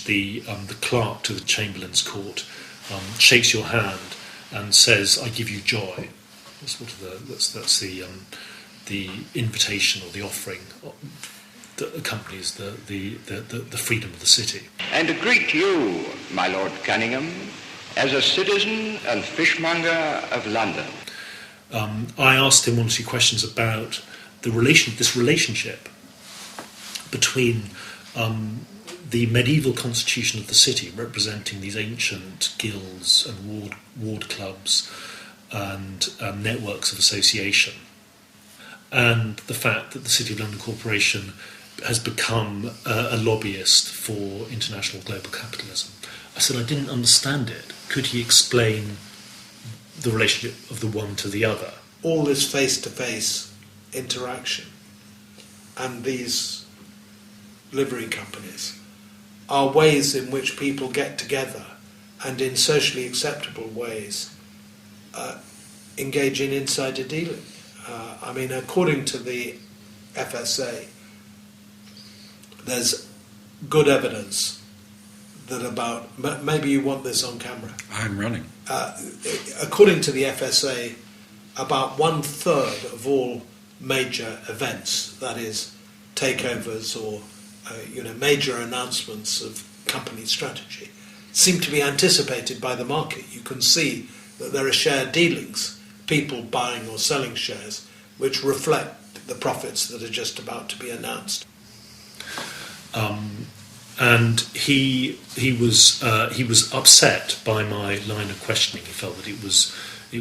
the clerk to the Chamberlain's Court shakes your hand and says, "I give you joy." That's the invitation or the offering that accompanies the freedom of the city. And to greet you, my Lord Cunningham, as a citizen and fishmonger of London. I asked him 1 or 2 questions about this relationship between the medieval constitution of the city, representing these ancient guilds and ward clubs and networks of association, and the fact that the City of London Corporation has become a lobbyist for international global capitalism. I said I didn't understand it. Could he explain the relationship of the one to the other? All this face-to-face interaction and these livery companies are ways in which people get together and in socially acceptable ways engage in insider dealing. According to the FSA, there's good evidence that about, maybe you want this on camera. I'm running. According to the FSA, about 1/3 of all major events, that is, takeovers or major announcements of company strategy, seem to be anticipated by the market. You can see that there are share dealings, people buying or selling shares, which reflect the profits that are just about to be announced. And he was upset by my line of questioning. He felt that it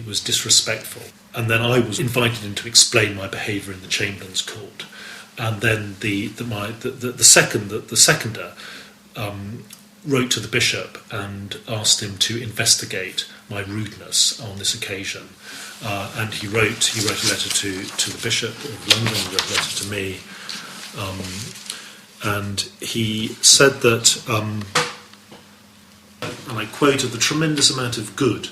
was disrespectful. And then I was invited in to explain my behaviour in the Chamberlain's Court. And then the seconder wrote to the bishop and asked him to investigate my rudeness on this occasion. And he wrote a letter to the Bishop of London, he wrote a letter to me. And he said that, and I quote, "the tremendous amount of good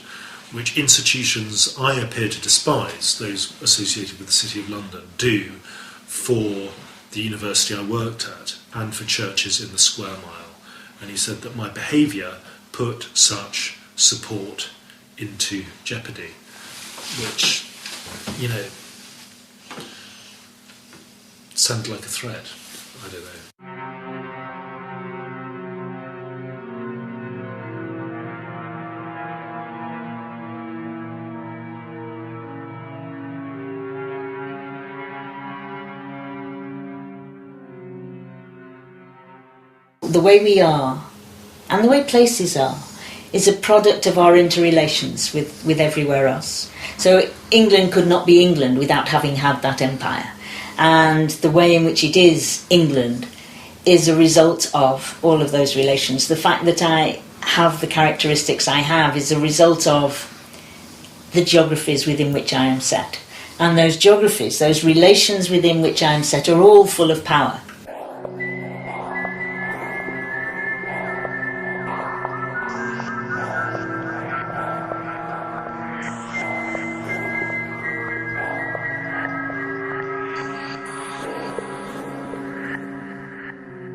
which institutions I appear to despise, those associated with the City of London, do for the university I worked at and for churches in the square mile." And he said that my behaviour put such support into jeopardy, which, sounded like a threat. I don't know. The way we are, and the way places are, is a product of our interrelations with everywhere else. So England could not be England without having had that empire. And the way in which it is England is a result of all of those relations. The fact that I have the characteristics I have is a result of the geographies within which I am set. And those geographies, those relations within which I am set, are all full of power.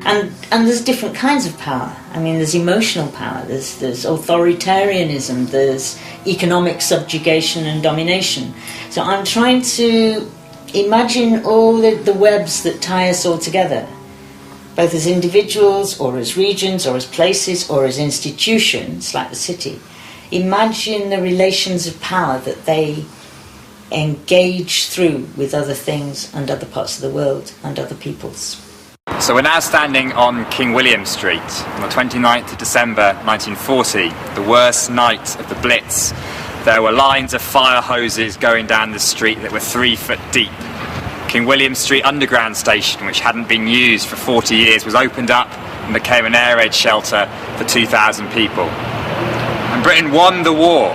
And there's different kinds of power. I mean, there's emotional power, there's authoritarianism, there's economic subjugation and domination. So I'm trying to imagine all the webs that tie us all together, both as individuals or as regions or as places or as institutions like the city. Imagine the relations of power that they engage through with other things and other parts of the world and other peoples. So we're now standing on King William Street on the 29th of December 1940, the worst night of the Blitz. There were lines of fire hoses going down the street that were 3 foot deep. King William Street Underground Station, which hadn't been used for 40 years, was opened up and became an air raid shelter for 2,000 people. And Britain won the war,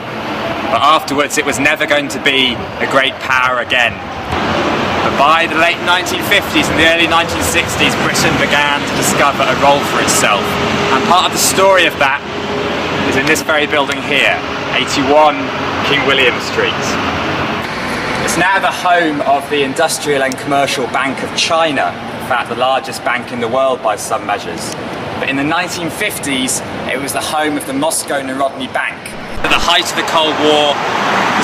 but afterwards it was never going to be a great power again. But by the late 1950s and the early 1960s, Britain began to discover a role for itself. And part of the story of that is in this very building here, 81 King William Street. It's now the home of the Industrial and Commercial Bank of China, in fact the largest bank in the world by some measures. But in the 1950s, it was the home of the Moscow Narodny Bank. At the height of the Cold War,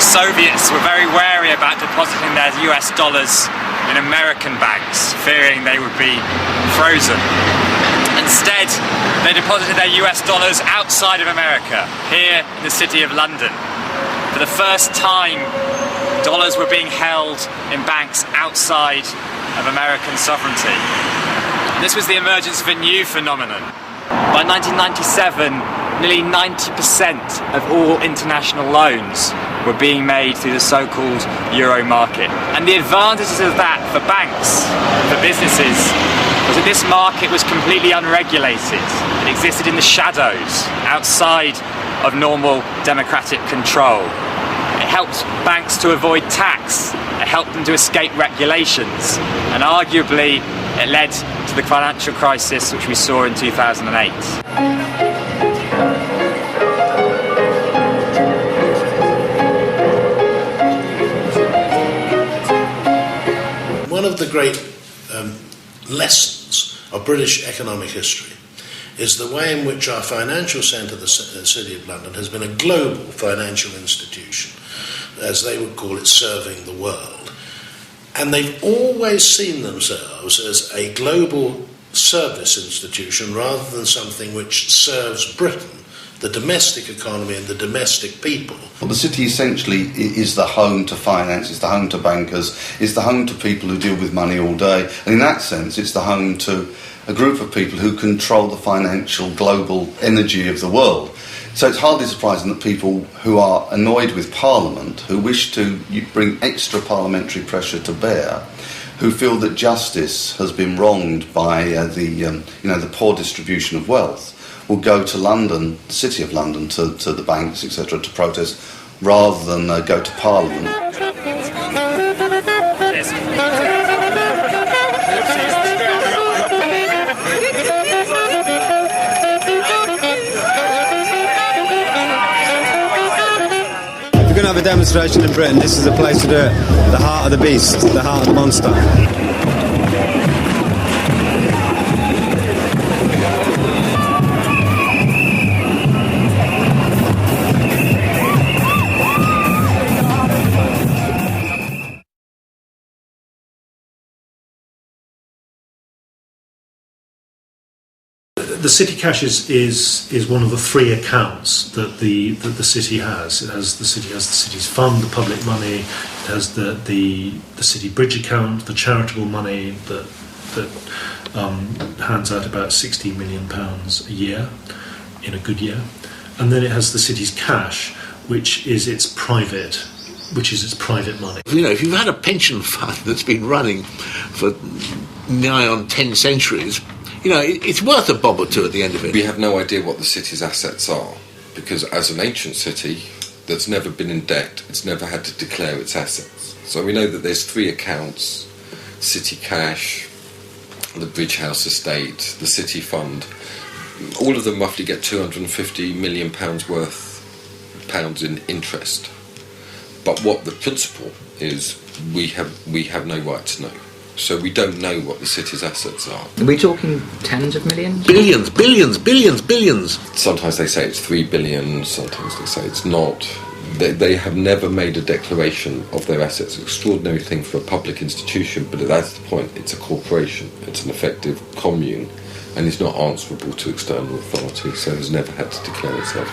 the Soviets were very wary about depositing their US dollars in American banks, fearing they would be frozen. Instead, they deposited their US dollars outside of America, here in the city of London. For the first time, dollars were being held in banks outside of American sovereignty. And this was the emergence of a new phenomenon. By 1997, nearly 90% of all international loans were being made through the so-called euro market. And the advantages of that for banks, for businesses, was that this market was completely unregulated. It existed in the shadows, outside of normal democratic control. It helped banks to avoid tax, it helped them to escape regulations, and arguably it led to the financial crisis which we saw in 2008. One of the great lessons of British economic history is the way in which our financial centre, the City of London, has been a global financial institution, as they would call it, serving the world. And they've always seen themselves as a global service institution rather than something which serves Britain, the domestic economy and the domestic people. Well, the city essentially is the home to finance, it's the home to bankers, it's the home to people who deal with money all day, and in that sense it's the home to a group of people who control the financial global energy of the world. So it's hardly surprising that people who are annoyed with Parliament, who wish to bring extra parliamentary pressure to bear, who feel that justice has been wronged by the poor distribution of wealth, will go to London, the City of London, to the banks, etc., to protest, rather than go to Parliament. If you're going to have a demonstration in Britain, this is the place to do it. The heart of the beast, the heart of the monster. The city cash is one of the three accounts that the city has. The city has the city's fund, the public money. It has the city bridge account, the charitable money that hands out about £60 million a year in a good year, and then it has the city's cash, which is its private money. You know, if you've had a pension fund that's been running for nigh on 10 centuries. You know, it's worth a bob or two at the end of it. We have no idea what the city's assets are, because as an ancient city that's never been in debt, it's never had to declare its assets. So we know that there's three accounts: city cash, the Bridge House estate, the city fund. All of them roughly get £250 million worth in interest. But what the principle is, we have no right to know. So we don't know what the city's assets are. Are we talking tens of millions? Billions. Sometimes they say it's 3 billion, sometimes they say it's not. They have never made a declaration of their assets. An extraordinary thing for a public institution, but that's the point. It's a corporation. It's an effective commune, and it's not answerable to external authority, so it's never had to declare itself.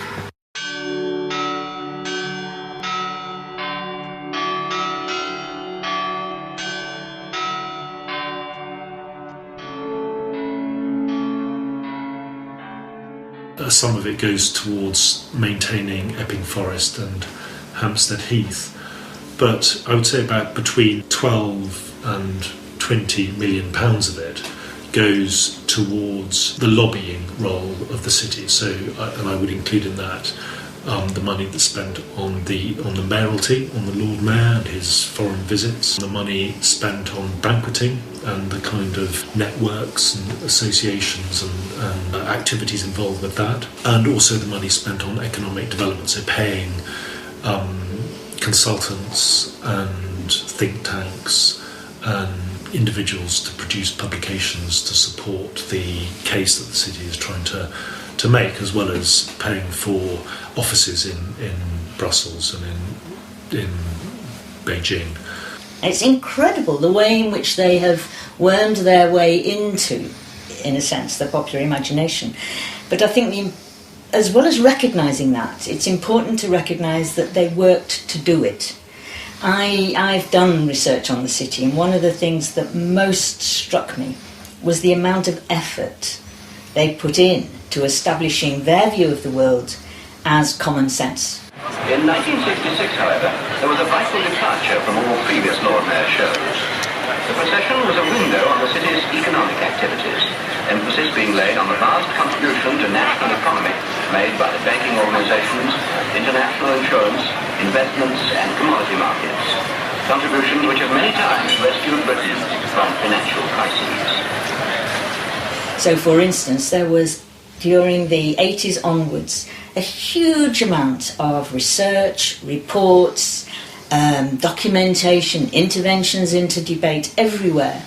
Some of it goes towards maintaining Epping Forest and Hampstead Heath, but I would say about between 12 and 20 million pounds of it goes towards the lobbying role of the city. So, and I would include in that the money that's spent on the mayoralty, on the Lord Mayor and his foreign visits, the money spent on banqueting and the kind of networks and associations and activities involved with that, and also the money spent on economic development, so paying consultants and think tanks and individuals to produce publications to support the case that the city is trying to make, as well as paying for offices in Brussels and in Beijing. It's incredible the way in which they have wormed their way into, in a sense, the popular imagination. But I think as well as recognising that, it's important to recognise that they worked to do it. I've done research on the city, and one of the things that most struck me was the amount of effort they put in to establishing their view of the world as common sense. In 1966, however, there was a vital departure from all previous Lord Mayor shows. The procession was a window on the city's economic activities, emphasis being laid on the vast contribution to national economy made by the banking organizations, international insurance, investments and commodity markets, contributions which have many times rescued Britain from financial crises. So, for instance, there was, during the 80s onwards, a huge amount of research, reports, documentation, interventions into debate everywhere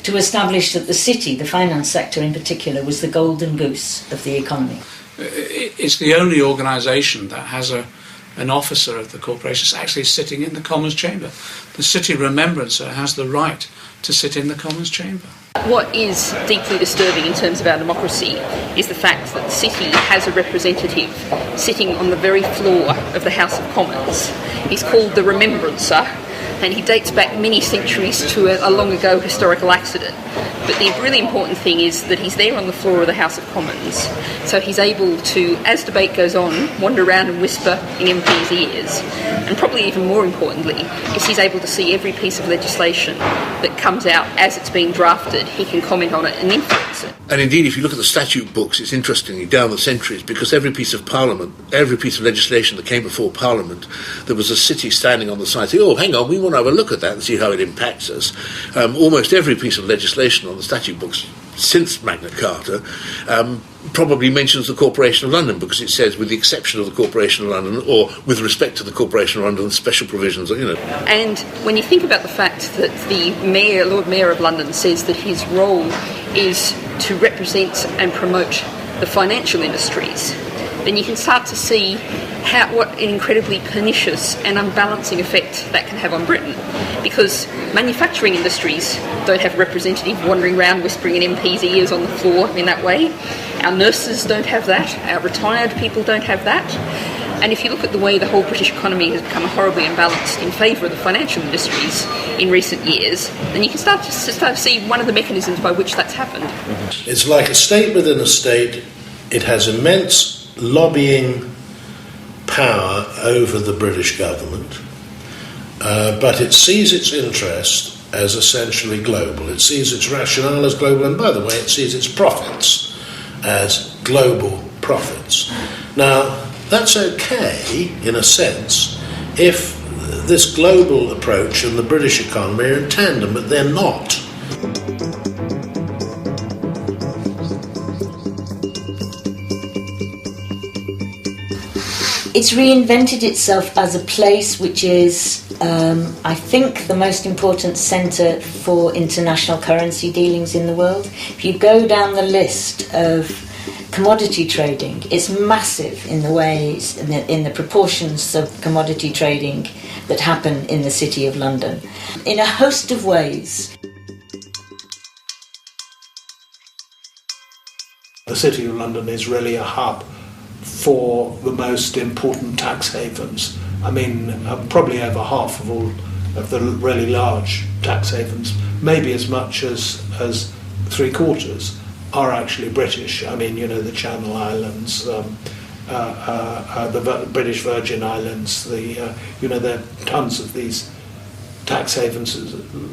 to establish that the city, the finance sector in particular, was the golden goose of the economy. It's the only organisation that has an officer of the corporation actually sitting in the Commons chamber. The city remembrancer has the right to sit in the Commons chamber. What is deeply disturbing in terms of our democracy is the fact that the city has a representative sitting on the very floor of the House of Commons. He's called the Remembrancer, and he dates back many centuries to a long ago historical accident. But the really important thing is that he's there on the floor of the House of Commons, so he's able to, as debate goes on, wander around and whisper in MPs' ears. And probably even more importantly, is he's able to see every piece of legislation that comes out as it's being drafted. He can comment on it and influence it. And indeed, if you look at the statute books, it's interesting down the centuries, because every piece of Parliament, every piece of legislation that came before Parliament, there was a city standing on the side saying, oh, hang on, we want to have a look at that and see how it impacts us. Almost every piece of legislation on the statute books since Magna Carta probably mentions the Corporation of London, because it says, with the exception of the Corporation of London, or with respect to the Corporation of London, special provisions, you know. And when you think about the fact that the Mayor, Lord Mayor of London, says that his role is to represent and promote the financial industries, then you can start to see what an incredibly pernicious and unbalancing effect that can have on Britain. Because manufacturing industries don't have a representative wandering around whispering in MPs' ears on the floor in that way. Our nurses don't have that. Our retired people don't have that. And if you look at the way the whole British economy has become horribly imbalanced in favour of the financial industries in recent years, then you can start to see one of the mechanisms by which that's happened. It's like a state within a state. It has immense lobbying power over the British government, but it sees its interest as essentially global. It sees its rationale as global, and by the way, it sees its profits as global profits. Now, that's okay, in a sense, if this global approach and the British economy are in tandem, but they're not. It's reinvented itself as a place which is I think the most important centre for international currency dealings in the world. If you go down the list of commodity trading, it's massive in the ways, in the proportions of commodity trading that happen in the City of London, in a host of ways. The City of London is really a hub for the most important tax havens. I mean, probably over half of all of the really large tax havens, maybe as much as 3/4, are actually British. I mean, you know, the Channel Islands, the British Virgin Islands, you know, there are tons of these tax havens,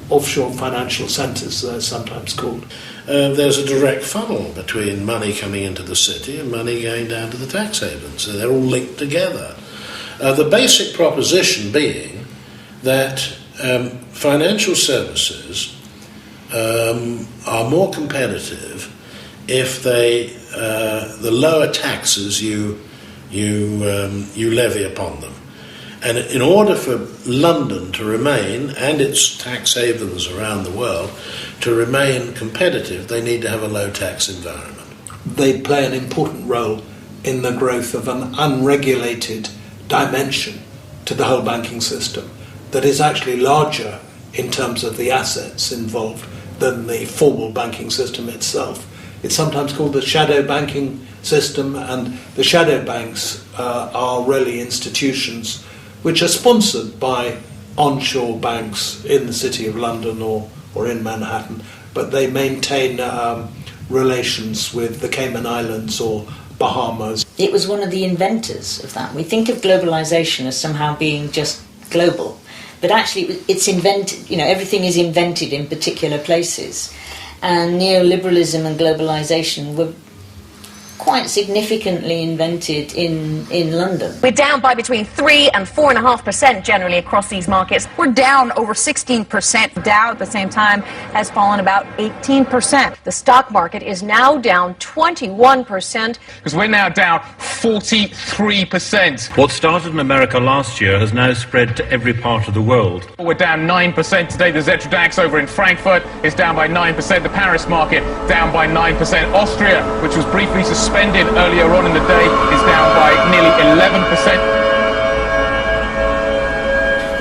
offshore financial centres, they're sometimes called. There's a direct funnel between money coming into the city and money going down to the tax havens. So they're all linked together. The basic proposition being that financial services are more competitive if the lower taxes you levy upon them. And in order for London to remain, and its tax havens around the world, to remain competitive, they need to have a low tax environment. They play an important role in the growth of an unregulated dimension to the whole banking system that is actually larger in terms of the assets involved than the formal banking system itself. It's sometimes called the shadow banking system, and the shadow banks are really institutions which are sponsored by onshore banks in the City of London or in Manhattan, but they maintain relations with the Cayman Islands or Bahamas. It was one of the inventors of that. We think of globalisation as somehow being just global, but actually it's invented, you know, everything is invented in particular places. And neoliberalism and globalisation were quite significantly invented in London. We're down by between 3 and 4.5% generally across these markets. We're down over 16%. Dow at the same time has fallen about 18%. The stock market is now down 21%. Because we're now down 43%. What started in America last year has now spread to every part of the world. We're down 9% today. The Zetrodax over in Frankfurt is down by 9%. The Paris market down by 9%. Austria, which was briefly suspended earlier on in the day, is down by nearly 11%.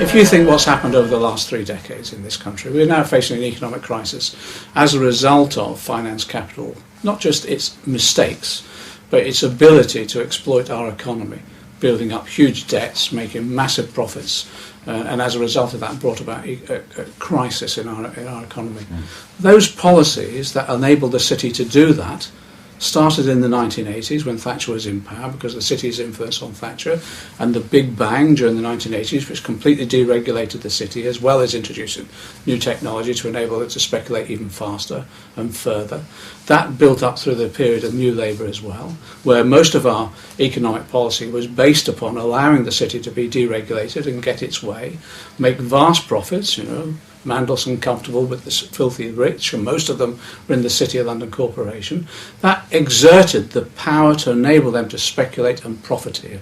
If you think what's happened over the last 3 decades in this country, we're now facing an economic crisis as a result of finance capital, not just its mistakes, but its ability to exploit our economy, building up huge debts, making massive profits, and as a result of that brought about a crisis in our economy. Those policies that enabled the city to do that started in the 1980s when Thatcher was in power, because of the city's influence on Thatcher, and the Big Bang during the 1980s, which completely deregulated the city, as well as introducing new technology to enable it to speculate even faster and further. That built up through the period of New Labour as well, where most of our economic policy was based upon allowing the city to be deregulated and get its way, make vast profits, you know, Mandelson comfortable with the filthy rich, and most of them were in the City of London Corporation. That exerted the power to enable them to speculate and profiteer.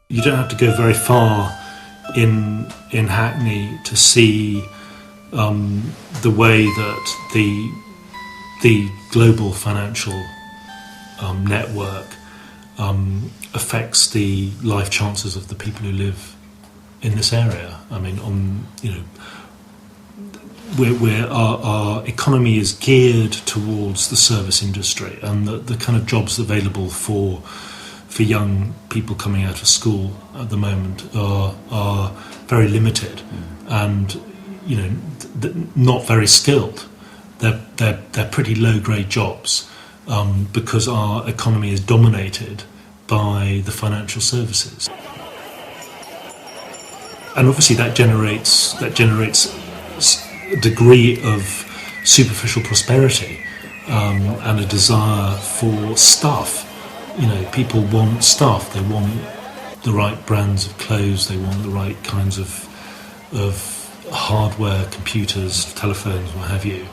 You don't have to go very far in Hackney to see the way that the global financial network affects the life chances of the people who live in this area. I mean, our economy is geared towards the service industry, and the kind of jobs available for young people coming out of school at the moment are very limited, and not very skilled. They're pretty low grade jobs because our economy is dominated by the financial services, and obviously that generates a degree of superficial prosperity and a desire for stuff. You know, people want stuff. They want the right brands of clothes. They want the right kinds of hardware, computers, telephones, what have you.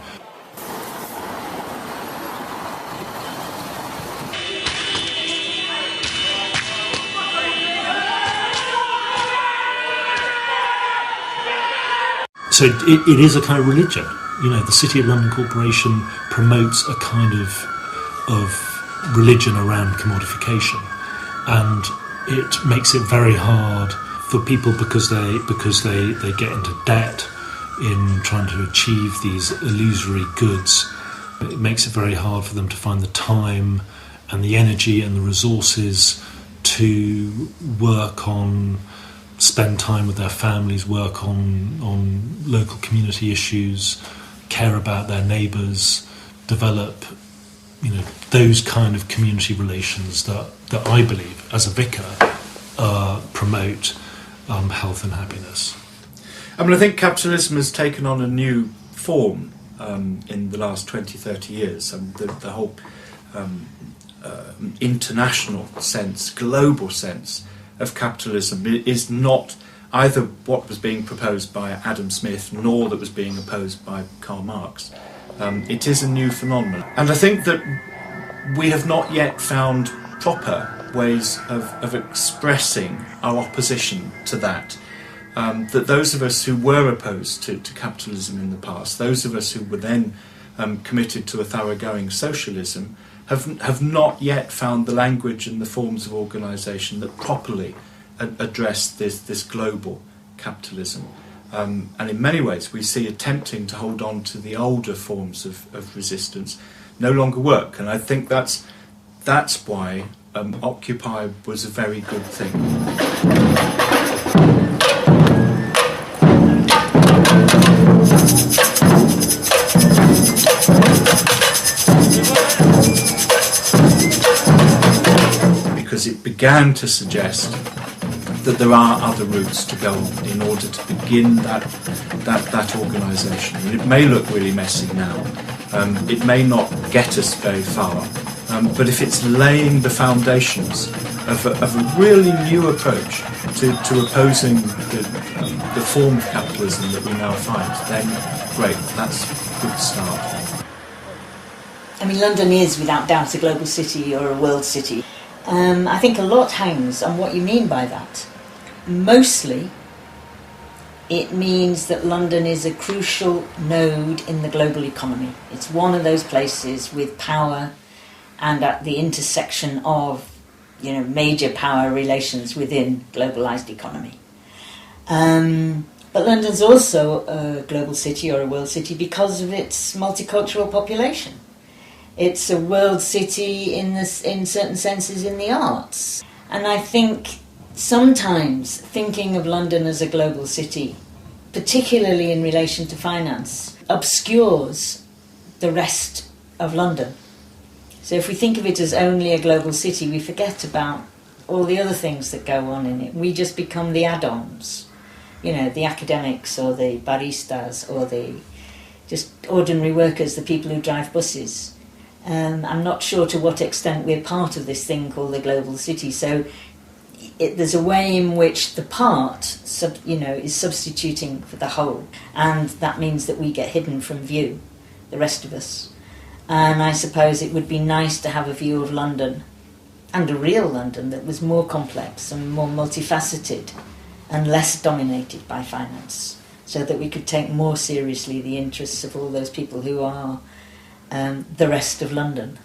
So it is a kind of religion. You know, the City of London Corporation promotes a kind of religion around commodification, and it makes it very hard for people because they get into debt in trying to achieve these illusory goods. It makes it very hard for them to find the time and the energy and the resources to spend time with their families, work on local community issues, care about their neighbours, develop, you know, those kind of community relations that I believe, as a vicar, promote health and happiness. I mean, I think capitalism has taken on a new form in the last 20, 30 years. The whole international sense, global sense of capitalism is not either what was being proposed by Adam Smith nor that was being opposed by Karl Marx. It is a new phenomenon. And I think that we have not yet found proper ways of expressing our opposition to that. That those of us who were opposed to capitalism in the past, those of us who were then committed to a thoroughgoing socialism, have not yet found the language and the forms of organisation that properly address this global capitalism. And in many ways we see attempting to hold on to the older forms of resistance no longer work. And I think that's why Occupy was a very good thing. Because it began to suggest that there are other routes to go on in order to begin that organisation. And it may look really messy now. It may not get us very far. But if it's laying the foundations of a really new approach to opposing the form of capitalism that we now find, then great, that's a good start. I mean, London is without doubt a global city or a world city. I think a lot hangs on what you mean by that. Mostly, it means that London is a crucial node in the global economy. It's one of those places with power and at the intersection of, you know, major power relations within globalised economy. But London's also a global city or a world city because of its multicultural population. It's a world city in certain senses in the arts. And I think sometimes thinking of London as a global city, particularly in relation to finance, obscures the rest of London. So if we think of it as only a global city, we forget about all the other things that go on in it. We just become the add-ons, you know, the academics or the baristas or the just ordinary workers, the people who drive buses. I'm not sure to what extent we're part of this thing called the global city. So there's a way in which the part, is substituting for the whole, and that means that we get hidden from view, the rest of us. And I suppose it would be nice to have a view of London, and a real London that was more complex and more multifaceted and less dominated by finance, so that we could take more seriously the interests of all those people who are the rest of London.